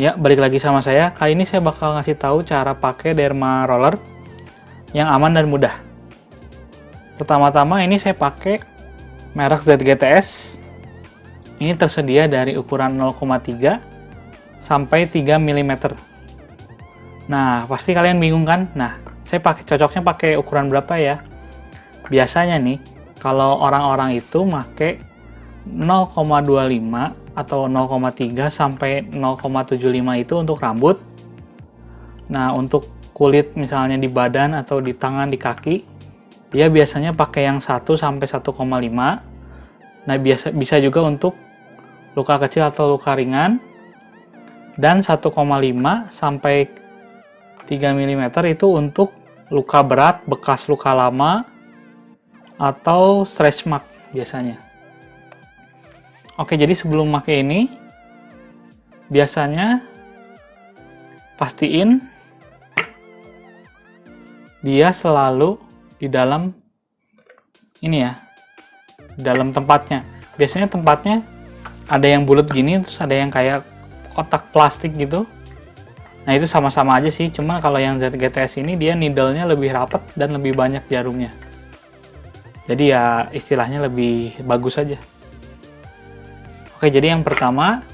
Ya, balik lagi sama saya. Kali ini saya bakal ngasih tahu cara pakai derma roller yang aman dan mudah. Pertama-tama ini saya pakai merek ZGTS. Ini tersedia dari ukuran 0,3 sampai 3 mm. Nah, pasti kalian bingung kan? Nah, saya cocoknya pakai ukuran berapa ya? Biasanya nih, kalau orang-orang itu pakai 0,25 atau 0,3 sampai 0,75 itu untuk rambut. Nah, untuk kulit misalnya di badan atau di tangan, di kaki, dia biasanya pakai yang 1 sampai 1,5. Nah, bisa juga untuk luka kecil atau luka ringan. Dan 1,5 sampai 3 mm itu untuk luka berat, bekas luka lama, atau stretch mark biasanya. Oke, jadi sebelum pakai ini, biasanya pastiin dia selalu di dalam ini ya, dalam tempatnya. Biasanya tempatnya ada yang bulat gini, terus ada yang kayak kotak plastik gitu. Nah, itu sama-sama aja sih, cuma kalau yang ZGTS ini dia needle-nya lebih rapat dan lebih banyak jarumnya. Jadi ya istilahnya lebih bagus aja. Oke, jadi yang pertama,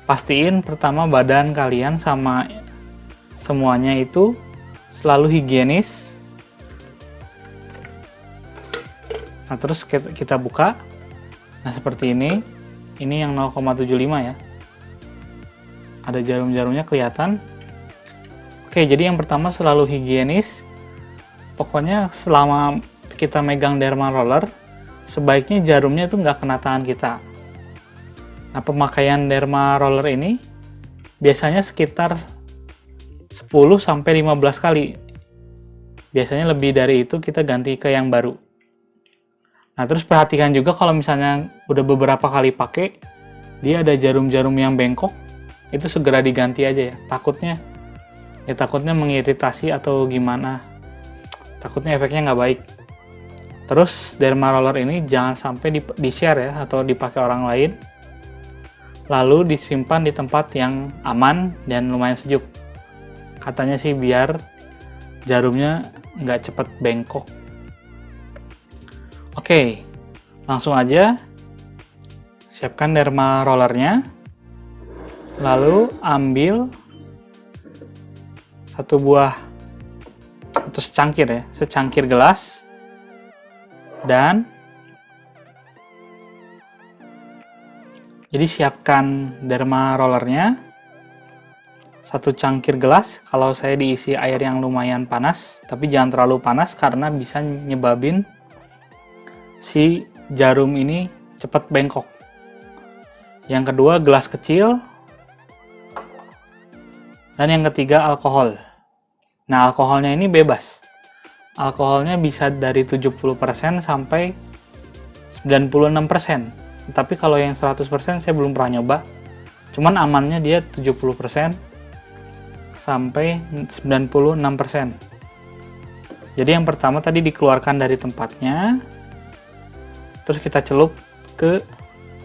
pastiin pertama badan kalian sama semuanya itu selalu higienis. Nah, terus kita buka. Nah, seperti ini. Ini yang 0,75 ya. Ada jarum-jarumnya kelihatan. Oke, jadi yang pertama selalu higienis. Pokoknya selama kita megang derma roller, sebaiknya jarumnya itu nggak kena tangan kita. Nah, pemakaian derma roller ini biasanya sekitar 10 sampai 15 kali. Biasanya lebih dari itu kita ganti ke yang baru. Nah, terus perhatikan juga kalau misalnya udah beberapa kali pakai, dia ada jarum-jarum yang bengkok, itu segera diganti aja ya. Takutnya mengiritasi atau gimana. Takutnya efeknya nggak baik. Terus derma roller ini jangan sampai di-share ya atau dipakai orang lain. Lalu disimpan di tempat yang aman dan lumayan sejuk. Katanya sih biar jarumnya nggak cepet bengkok. Oke, langsung aja siapkan derma rollernya. Lalu ambil satu buah atau secangkir gelas, dan jadi siapkan derma rollernya, satu cangkir gelas. Kalau saya diisi air yang lumayan panas, tapi jangan terlalu panas karena bisa nyebabin si jarum ini cepat bengkok. Yang kedua gelas kecil, dan yang ketiga alkohol. Nah, alkoholnya ini bebas. Alkoholnya bisa dari 70% sampai 96%. Tapi kalau yang 100% saya belum pernah nyoba. Cuman amannya dia 70% sampai 96%. Jadi yang pertama tadi dikeluarkan dari tempatnya. Terus kita celup ke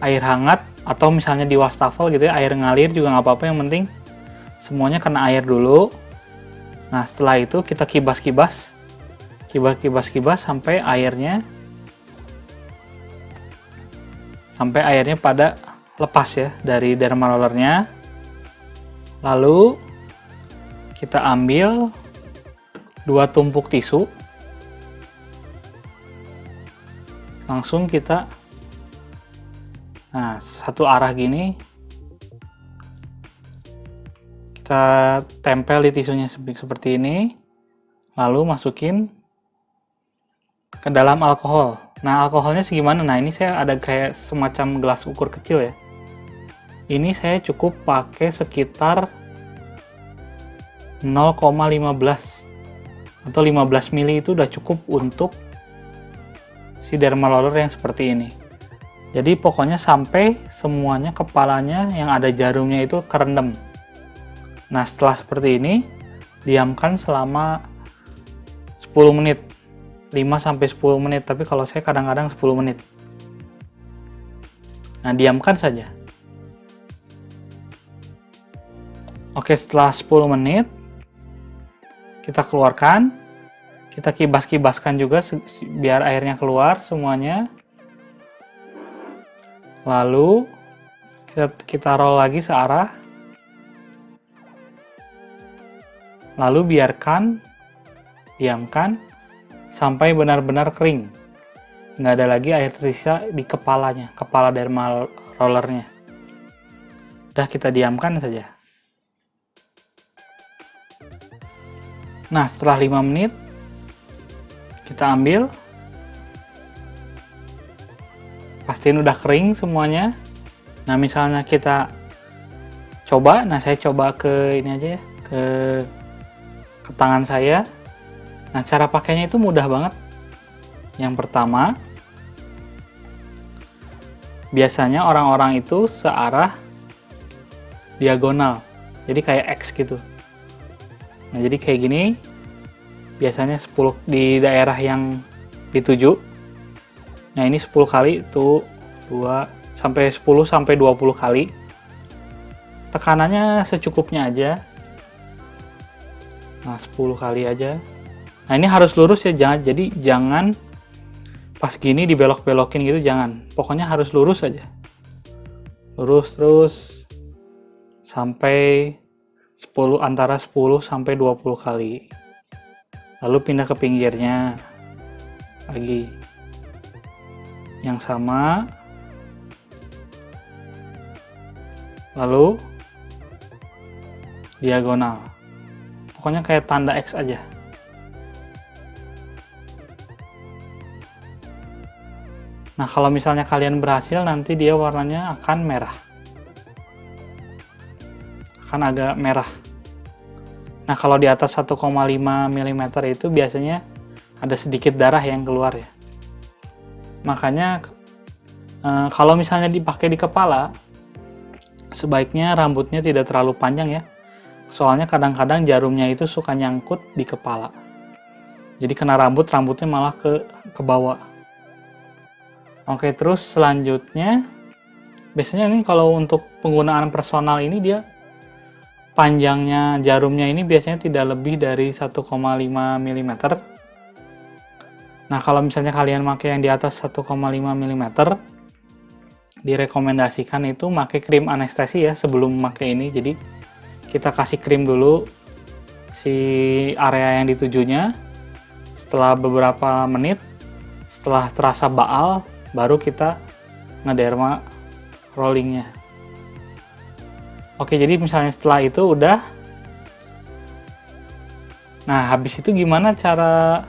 air hangat atau misalnya di wastafel gitu ya, air ngalir juga nggak apa-apa, yang penting semuanya kena air dulu. Nah, setelah itu kita kibas sampai airnya pada lepas ya dari derma rollernya. Lalu kita ambil 2 tumpuk tisu, langsung kita satu arah gini kita tempel di tisunya seperti ini, lalu masukin ke dalam alkohol. Nah, alkoholnya segimana? Nah, ini saya ada kayak semacam gelas ukur kecil ya. Ini saya cukup pakai sekitar 0,15 atau 15 ml, itu udah cukup untuk si derma roller yang seperti ini. Jadi pokoknya sampai semuanya kepalanya yang ada jarumnya itu kerendam. Nah, setelah seperti ini diamkan selama 10 menit. 5 sampai 10 menit, tapi kalau saya kadang-kadang 10 menit. Nah, diamkan saja. Oke, setelah 10 menit kita keluarkan, kita kibas-kibaskan juga biar airnya keluar semuanya. Lalu kita roll lagi searah. Lalu diamkan sampai benar-benar kering. Nggak ada lagi air tersisa di kepalanya, kepala derma rollernya. Udah, kita diamkan saja. Nah, setelah 5 menit kita ambil, pastiin udah kering semuanya. Nah, misalnya kita coba, saya coba ke ini aja ya, ke tangan saya. Nah, cara pakainya itu mudah banget. Yang pertama, biasanya orang-orang itu searah diagonal, jadi kayak X gitu. Nah, jadi kayak gini, biasanya 10 di daerah yang dituju. Nah, ini 10 kali, tuh 2 sampai 10 sampai 20 kali. Tekanannya secukupnya aja. Nah, 10 kali aja. Nah, ini harus lurus ya, jangan pas gini dibelok-belokin gitu, jangan. Pokoknya harus lurus aja. Lurus terus sampai antara 10 sampai 20 kali. Lalu pindah ke pinggirnya lagi. Yang sama. Lalu diagonal. Pokoknya kayak tanda X aja. Nah, kalau misalnya kalian berhasil, nanti dia warnanya akan merah. Akan agak merah. Nah, kalau di atas 1,5 mm itu biasanya ada sedikit darah yang keluar ya. Makanya kalau misalnya dipakai di kepala, sebaiknya rambutnya tidak terlalu panjang ya. Soalnya kadang-kadang jarumnya itu suka nyangkut di kepala. Jadi kena rambutnya malah ke bawah. Oke, terus selanjutnya biasanya ini kalau untuk penggunaan personal ini dia panjangnya jarumnya ini biasanya tidak lebih dari 1,5 mm. Nah, kalau misalnya kalian pakai yang di atas 1,5 mm, direkomendasikan itu pakai krim anestesi ya sebelum pakai ini. Jadi kita kasih krim dulu si area yang ditujunya. Setelah beberapa menit, setelah terasa baal, baru kita ngederma rollingnya. Oke, jadi misalnya setelah itu udah. Nah, habis itu gimana cara...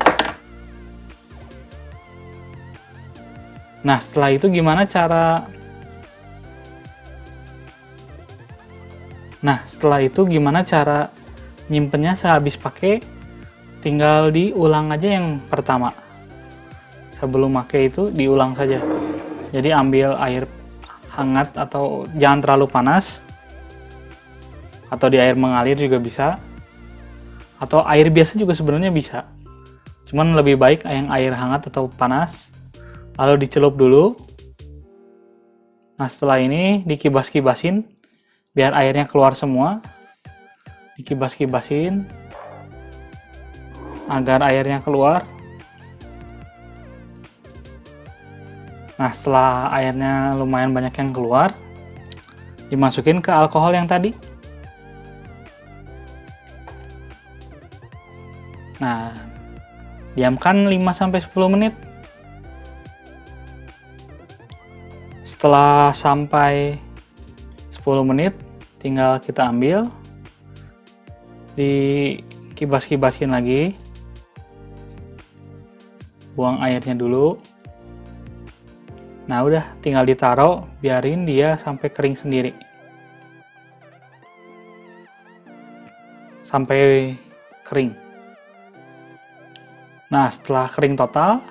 Nah, setelah itu gimana cara... Nah, setelah itu gimana cara nyimpennya sehabis pakai? Tinggal diulang aja yang pertama. Sebelum pakai itu diulang saja. Jadi ambil air hangat atau jangan terlalu panas. Atau di air mengalir juga bisa, atau air biasa juga sebenarnya bisa, cuman lebih baik yang air hangat atau panas. Lalu dicelup dulu. Nah, setelah ini dikibas-kibasin biar airnya keluar semua. Dikibas-kibasin agar airnya keluar. Nah, setelah airnya lumayan banyak yang keluar, dimasukin ke alkohol yang tadi. Nah, diamkan 5-10 menit. Setelah sampai 10 menit, tinggal kita ambil, dikibas-kibasin lagi, buang airnya dulu. Nah, udah tinggal ditaruh, biarin dia sampai kering sendiri. Sampai kering. Nah, setelah kering total,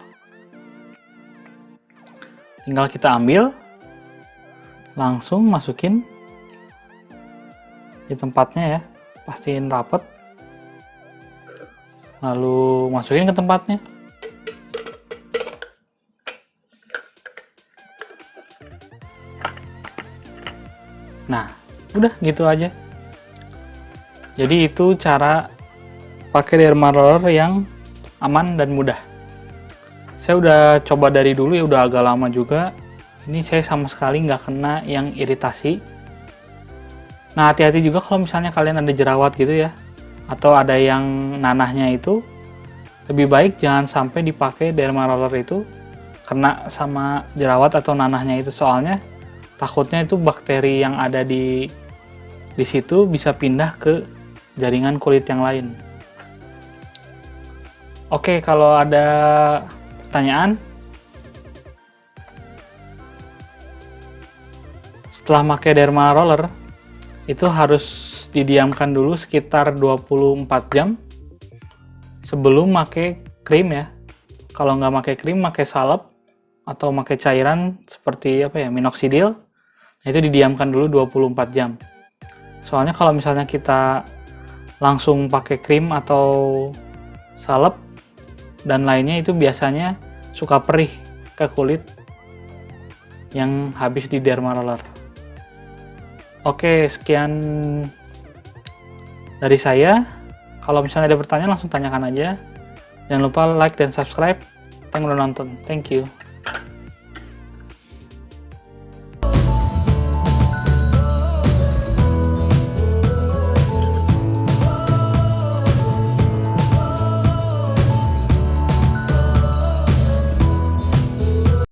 tinggal kita ambil, langsung masukin di tempatnya ya, pastiin rapet. Lalu masukin ke tempatnya. Nah, udah gitu aja. Jadi itu cara pakai derma roller yang aman dan mudah. Saya udah coba dari dulu ya, udah agak lama juga. Ini saya sama sekali nggak kena yang iritasi. Nah, hati-hati juga kalau misalnya kalian ada jerawat gitu ya, atau ada yang nanahnya itu, lebih baik jangan sampai dipakai derma roller itu kena sama jerawat atau nanahnya itu, soalnya takutnya itu bakteri yang ada di situ bisa pindah ke jaringan kulit yang lain. Oke, kalau ada pertanyaan, setelah pakai derma roller itu harus didiamkan dulu sekitar 24 jam sebelum pakai krim ya. Kalau nggak pakai krim, pakai salep atau pakai cairan seperti minoxidil, nah itu didiamkan dulu 24 jam. Soalnya kalau misalnya kita langsung pakai krim atau salep dan lainnya, itu biasanya suka perih ke kulit yang habis di derma roller. Oke, sekian dari saya. Kalau misalnya ada pertanyaan langsung tanyakan aja. Jangan lupa like dan subscribe. Thanks udah nonton. Thank you.